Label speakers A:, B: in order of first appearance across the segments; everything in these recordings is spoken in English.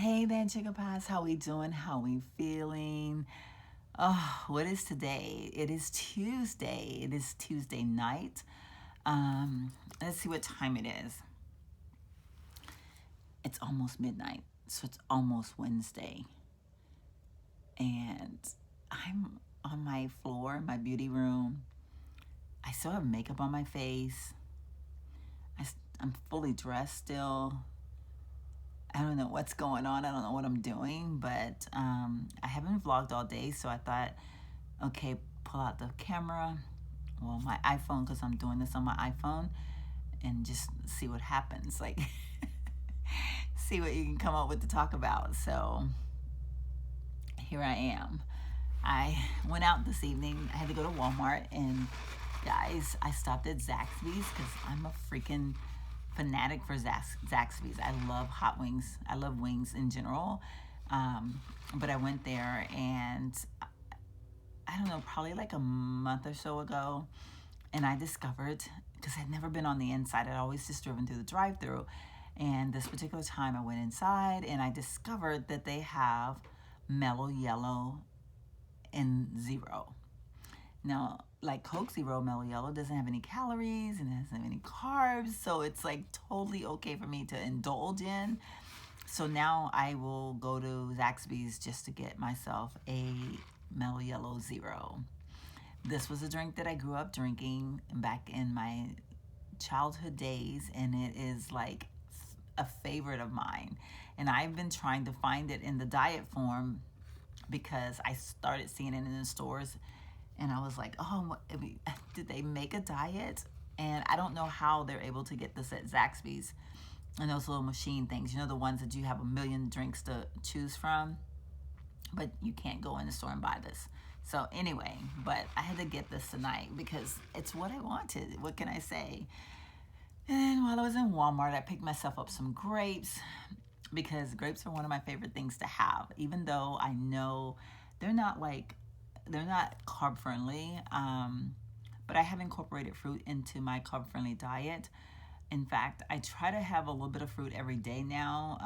A: Hey there, Chicken Pies. How we doing? How we feeling? Oh, what is today? It is Tuesday. It is Tuesday night. Let's see what time it is. It's almost midnight, so it's almost Wednesday. And I'm on my floor, my beauty room. I still have makeup on my face. I'm fully dressed still. I don't know what's going on. I don't know what I'm doing, but I haven't vlogged all day, so I thought, okay, pull out the camera, well, my iPhone, because I'm doing this on my iPhone, and just see what happens. Like, see what you can come up with to talk about. So here I am. I went out this evening. I had to go to Walmart, and guys, I stopped at Zaxby's because I'm a freaking fanatic for Zaxby's. I love hot wings. I love wings in general. But I went there, and I don't know, probably like a month or so ago, and I discovered, because I'd never been on the inside, I'd always just driven through the drive-through. And this particular time I went inside and I discovered that they have Mellow Yellow and Zero. Now, like Coke Zero Mellow Yellow doesn't have any calories and it doesn't have any carbs, so it's like totally okay for me to indulge in. So now I will go to Zaxby's just to get myself a Mellow Yellow Zero. This was a drink that I grew up drinking back in my childhood days, and it is like a favorite of mine. And I've been trying to find it in the diet form because I started seeing it in the stores, and I was like, oh, did they make a diet? And I don't know how they're able to get this at Zaxby's and those little machine things, the ones that you have a million drinks to choose from, but you can't go in the store and buy this. So anyway, but I had to get this tonight because it's what I wanted. What can I say? And while I was in Walmart, I picked myself up some grapes because grapes are one of my favorite things to have, even though I know they're not carb friendly. But I have incorporated fruit into my carb friendly diet. In fact, I try to have a little bit of fruit every day now.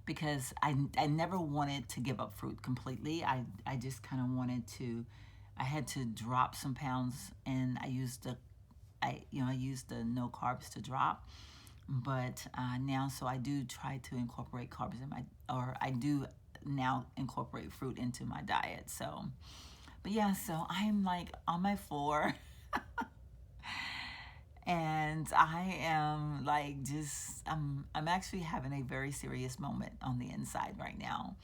A: Because I never wanted to give up fruit completely. I just kind of wanted to, I had to drop some pounds, and I used the no carbs to drop. But now, so I do try to incorporate carbs I do now incorporate fruit into my diet. So, but yeah, so I'm like on my floor. And I am like I'm actually having a very serious moment on the inside right now.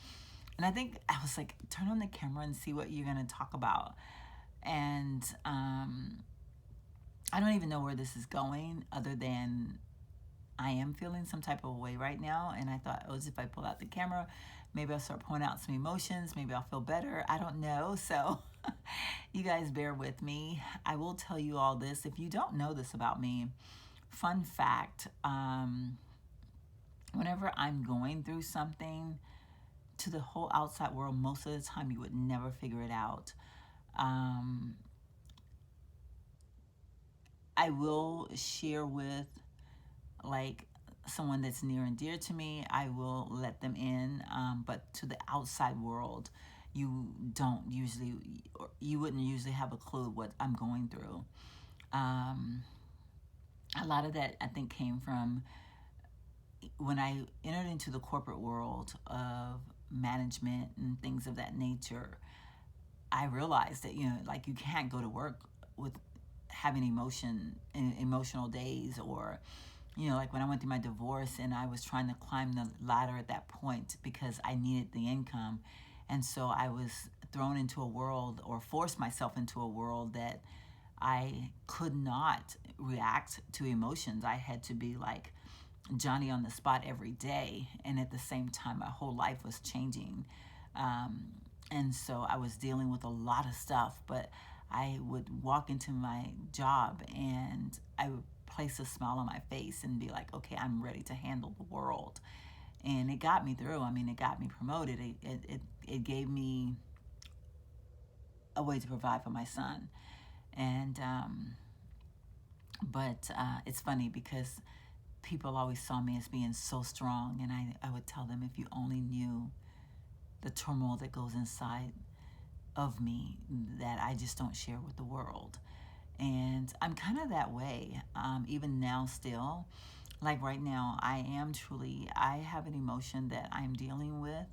A: And I think I was like, turn on the camera and see what you're going to talk about. And I don't even know where this is going, other than I am feeling some type of way right now. And I thought, oh, if I pull out the camera, maybe I'll start pouring out some emotions. Maybe I'll feel better. I don't know. So you guys bear with me. I will tell you all this. If you don't know this about me, fun fact, whenever I'm going through something, to the whole outside world, most of the time you would never figure it out. I will share with like someone that's near and dear to me. I will let them in, but to the outside world, you wouldn't usually have a clue what I'm going through. A lot of that, I think, came from when I entered into the corporate world of management and things of that nature. I realized that, like, you can't go to work with having emotional days, or like when I went through my divorce and I was trying to climb the ladder at that point because I needed the income. And so I was thrown into a world, or forced myself into a world, that I could not react to emotions. I had to be like Johnny on the spot every day. And at the same time, my whole life was changing. And so I was dealing with a lot of stuff, but I would walk into my job and I would place a smile on my face and be like, okay, I'm ready to handle the world. And it got me through. I mean, it got me promoted. It gave me a way to provide for my son. And, but it's funny because people always saw me as being so strong, and I would tell them, if you only knew the turmoil that goes inside of me that I just don't share with the world. And I'm kind of that way, even now still. Like right now, I have an emotion that I'm dealing with.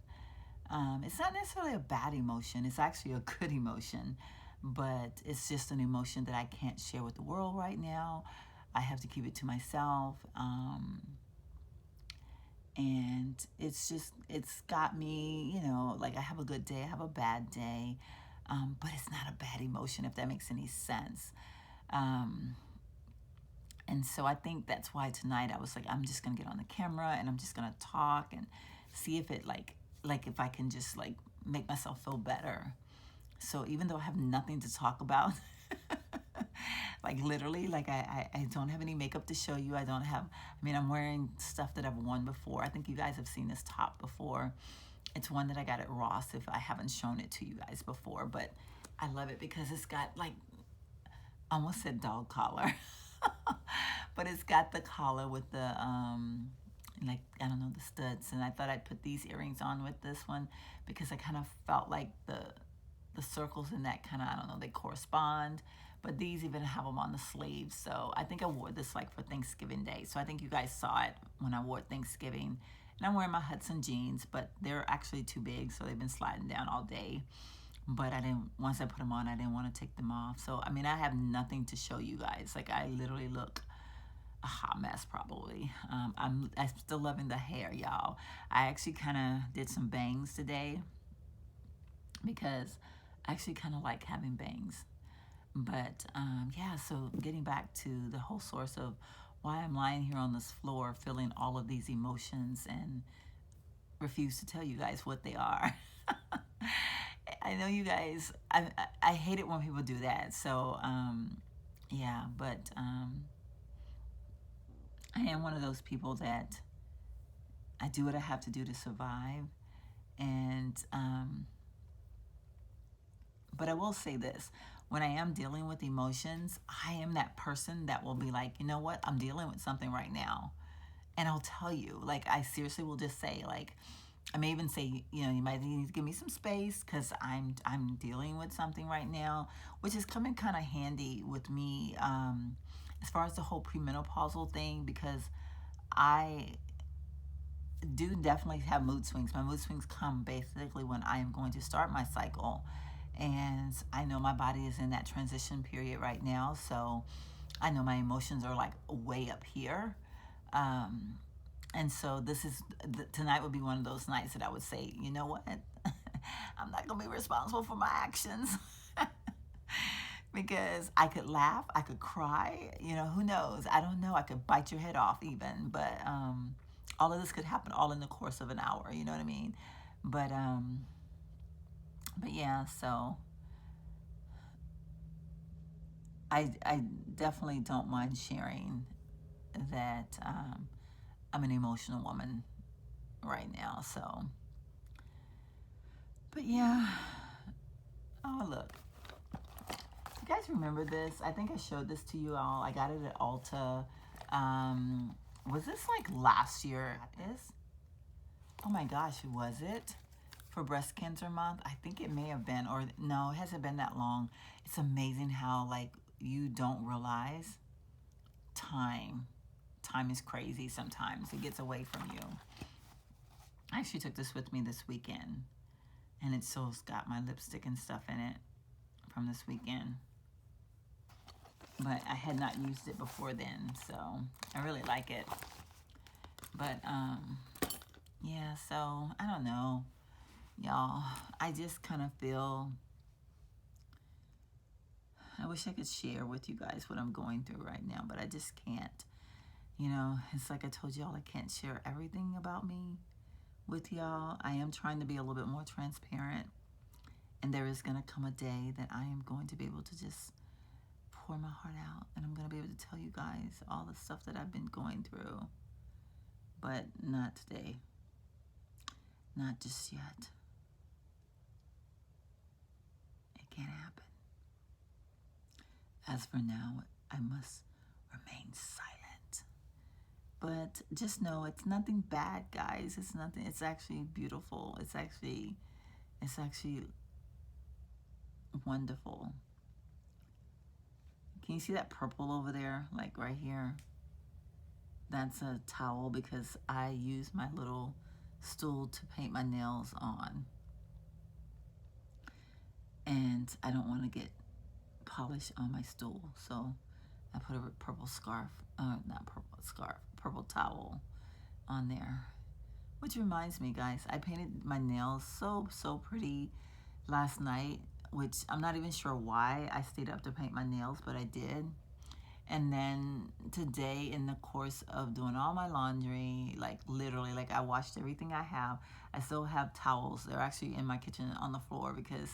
A: It's not necessarily a bad emotion. It's actually a good emotion, but it's just an emotion that I can't share with the world right now. I have to keep it to myself. And it's got me, like I have a good day, I have a bad day, but it's not a bad emotion, if that makes any sense. And so I think that's why tonight I was like, I'm just gonna get on the camera and I'm just gonna talk and see if it like if I can just like make myself feel better. So even though I have nothing to talk about, like literally, like I don't have any makeup to show you. I'm wearing stuff that I've worn before. I think you guys have seen this top before. It's one that I got at Ross, if I haven't shown it to you guys before, but I love it because it's got like, I almost said dog collar, but it's got the collar with the, like, I don't know, the studs. And I thought I'd put these earrings on with this one because I kind of felt like the circles in that kind of, I don't know, they correspond. But these even have them on the sleeves. So I think I wore this like for Thanksgiving Day. So I think you guys saw it when I wore it Thanksgiving. And I'm wearing my Hudson jeans, but they're actually too big, so they've been sliding down all day. But once I put them on, I didn't want to take them off. So, I mean, I have nothing to show you guys. Like, I literally look a hot mess probably. I'm still loving the hair, y'all. I actually kind of did some bangs today because I actually kind of like having bangs. But yeah, so getting back to the whole source of why I'm lying here on this floor feeling all of these emotions and refuse to tell you guys what they are. I know you guys, I hate it when people do that. So yeah, but I am one of those people that I do what I have to do to survive. And but I will say this, when I am dealing with emotions, I am that person that will be like, you know what, I'm dealing with something right now. And I'll tell you, like, I seriously will just say, like, I may even say, you might need to give me some space because I'm dealing with something right now, which is coming kind of handy with me as far as the whole premenopausal thing, because I do definitely have mood swings. My mood swings come basically when I am going to start my cycle. And I know my body is in that transition period right now. So I know my emotions are like way up here. And so tonight would be one of those nights that I would say, you know what? I'm not going to be responsible for my actions. Because I could laugh, I could cry, who knows? I don't know. I could bite your head off even. But all of this could happen all in the course of an hour, you know what I mean? But yeah, so I definitely don't mind sharing that I'm an emotional woman right now. So, but yeah. Oh, look. You guys remember this? I think I showed this to you all. I got it at Ulta. Was this like last year? Oh my gosh, was it? For Breast Cancer Month? I think it may have been, or no, it hasn't been that long. It's amazing how like you don't realize time is crazy sometimes. It gets away from you. I actually took this with me this weekend, and it's got my lipstick and stuff in it from this weekend. But I had not used it before then, so I really like it. But yeah, so I don't know, y'all. I just kind of feel, I wish I could share with you guys what I'm going through right now, but I just can't. It's like I told y'all, I can't share everything about me with y'all. I am trying to be a little bit more transparent, and there is going to come a day that I am going to be able to just pour my heart out, and I'm going to be able to tell you guys all the stuff that I've been going through. But not today. Not just yet. It can't happen. As for now, I must remain silent. But just know it's nothing bad, guys. It's nothing. It's actually beautiful. It's actually wonderful. Can you see that purple over there, like right here? That's a towel because I use my little stool to paint my nails on, and I don't want to get polish on my stool, so I put a purple scarf, not purple scarf, purple towel on there. Which reminds me, guys, I painted my nails so pretty last night, which I'm not even sure why I stayed up to paint my nails, but I did. And then today, in the course of doing all my laundry, like literally, like I washed everything I have. I still have towels. They're actually in my kitchen on the floor because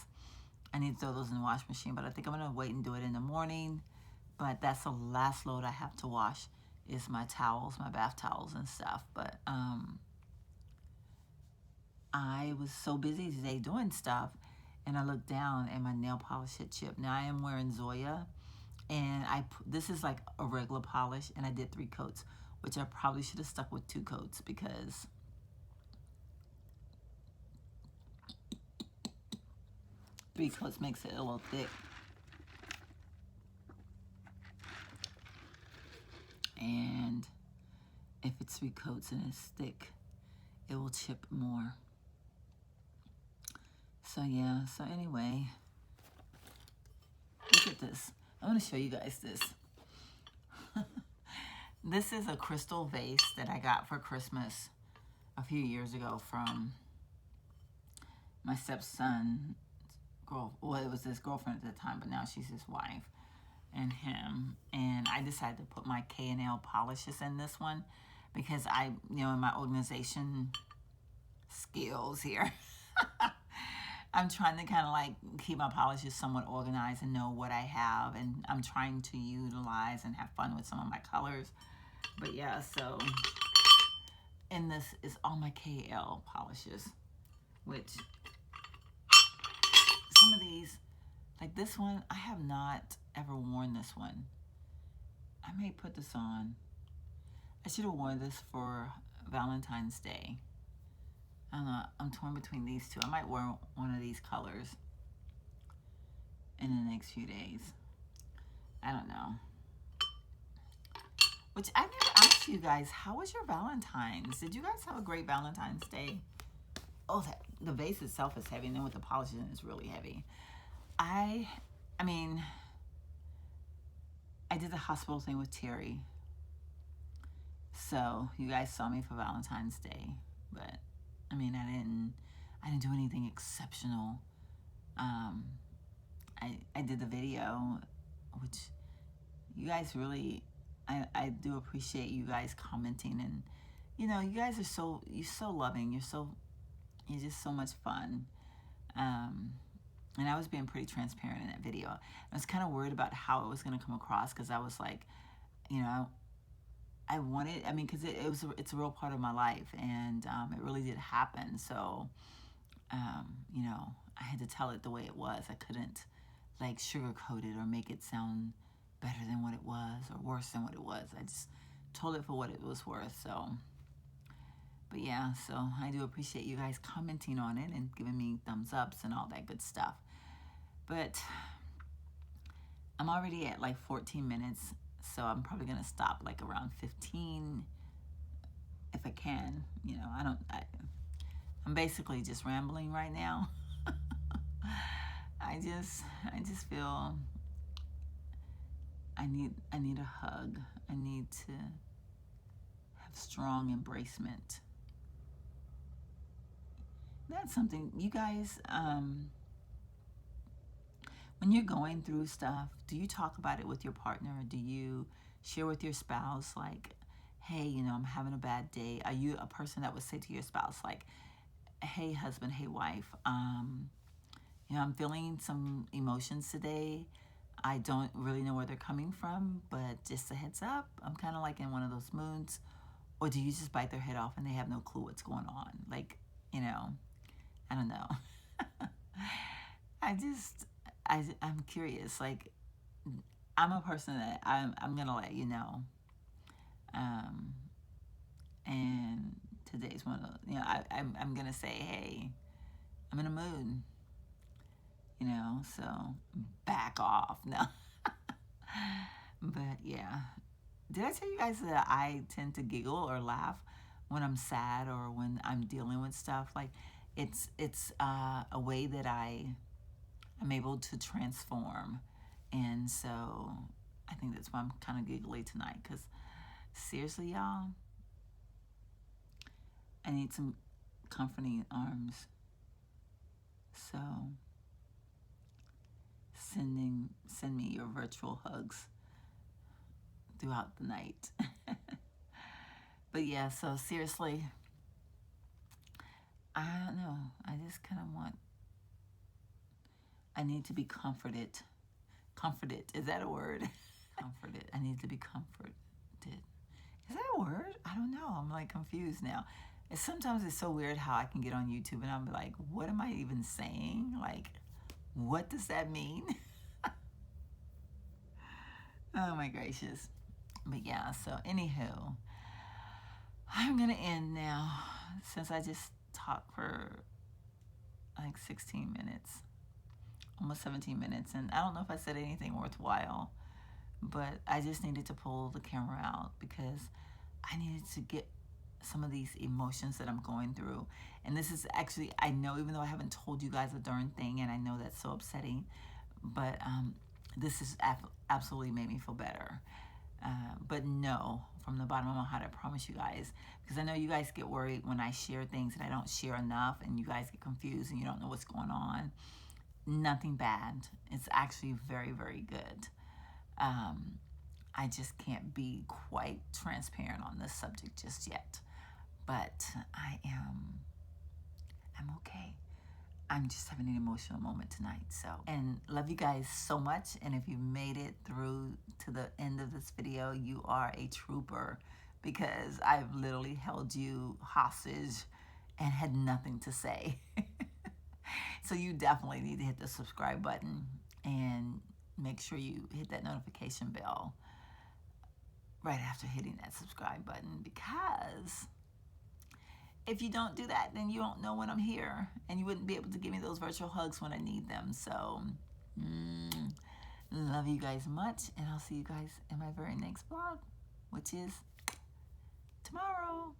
A: I need to throw those in the wash machine, but I think I'm gonna wait and do it in the morning. But that's the last load I have to wash is my towels, my bath towels and stuff. But I was so busy today doing stuff, and I looked down and my nail polish had chipped. Now I am wearing Zoya, and this is like a regular polish, and I did 3 coats, which I probably should have stuck with 2 coats because three coats makes it a little thick. And if it's 3 coats and it's thick, it will chip more. So yeah, so anyway, look at this. I want to show you guys this. This is a crystal vase that I got for Christmas a few years ago from my stepson. Well, it was his girlfriend at the time, but now she's his wife, and him. And I decided to put my K&L polishes in this one because in my organization skills here, I'm trying to kind of like keep my polishes somewhat organized and know what I have, and I'm trying to utilize and have fun with some of my colors. But yeah, so, and this is all my KL polishes, which some of these, like this one, I have not ever worn this one. I may put this on. I should have worn this for Valentine's Day. I don't know. I'm torn between these two. I might wear one of these colors in the next few days. I don't know. Which I never asked you guys, how was your Valentine's? Did you guys have a great Valentine's Day? Oh, the vase itself is heavy, and then with the polish in it, it's really heavy. I mean, I did the hospital thing with Terry. So you guys saw me for Valentine's Day, but I mean, I didn't do anything exceptional. I did the video, which you guys really, I do appreciate you guys commenting, and you guys are you're so loving. You're just so much fun. And I was being pretty transparent in that video. I was kind of worried about how it was going to come across because I was like, I wanted, because it's a real part of my life, and it really did happen. So, I had to tell it the way it was. I couldn't like sugarcoat it or make it sound better than what it was or worse than what it was. I just told it for what it was worth. So, but yeah, so I do appreciate you guys commenting on it and giving me thumbs ups and all that good stuff. But I'm already at like 14 minutes, so I'm probably going to stop like around 15 if I can. I'm basically just rambling right now. I just feel I need a hug. I need to have strong embracement. That's something, you guys, when you're going through stuff, do you talk about it with your partner? Do you share with your spouse, like, hey, I'm having a bad day? Are you a person that would say to your spouse, like, hey, husband, hey, wife, I'm feeling some emotions today. I don't really know where they're coming from, but just a heads up, I'm kind of like in one of those moods. Or do you just bite their head off and they have no clue what's going on? Like, I don't know. I'm curious. Like, I'm a person that I'm going to let you know. And today's one of the, I'm going to say, hey, I'm in a mood, so back off. No. But yeah. Did I tell you guys that I tend to giggle or laugh when I'm sad or when I'm dealing with stuff? Like it's a way that I'm able to transform. And so I think that's why I'm kind of giggly tonight, because seriously, y'all, I need some comforting arms. So send me your virtual hugs throughout the night. But yeah, so seriously, I don't know. I just kind of I need to be comforted. Comforted, is that a word? Comforted. I need to be comforted. Is that a word? I don't know. I'm like confused now. Sometimes it's so weird how I can get on YouTube and I'm like, what am I even saying? Like, what does that mean? Oh my gracious. But yeah, so anywho, I'm gonna end now since I just talked for like 16 minutes, almost 17 minutes, and I don't know if I said anything worthwhile, but I just needed to pull the camera out because I needed to get some of these emotions that I'm going through. And this is actually, I know, even though I haven't told you guys a darn thing, and I know that's so upsetting, but this has absolutely made me feel better. But no, from the bottom of my heart, I promise you guys, because I know you guys get worried when I share things that I don't share enough, and you guys get confused and you don't know what's going on. Nothing bad. It's actually very, very good. I just can't be quite transparent on this subject just yet. But I'm okay. I'm just having an emotional moment tonight. So, and love you guys so much. And if you made it through to the end of this video, you are a trooper, because I've literally held you hostage and had nothing to say. So you definitely need to hit the subscribe button and make sure you hit that notification bell right after hitting that subscribe button, because if you don't do that, then you don't know when I'm here, and you wouldn't be able to give me those virtual hugs when I need them. So, love you guys much, and I'll see you guys in my very next vlog, which is tomorrow.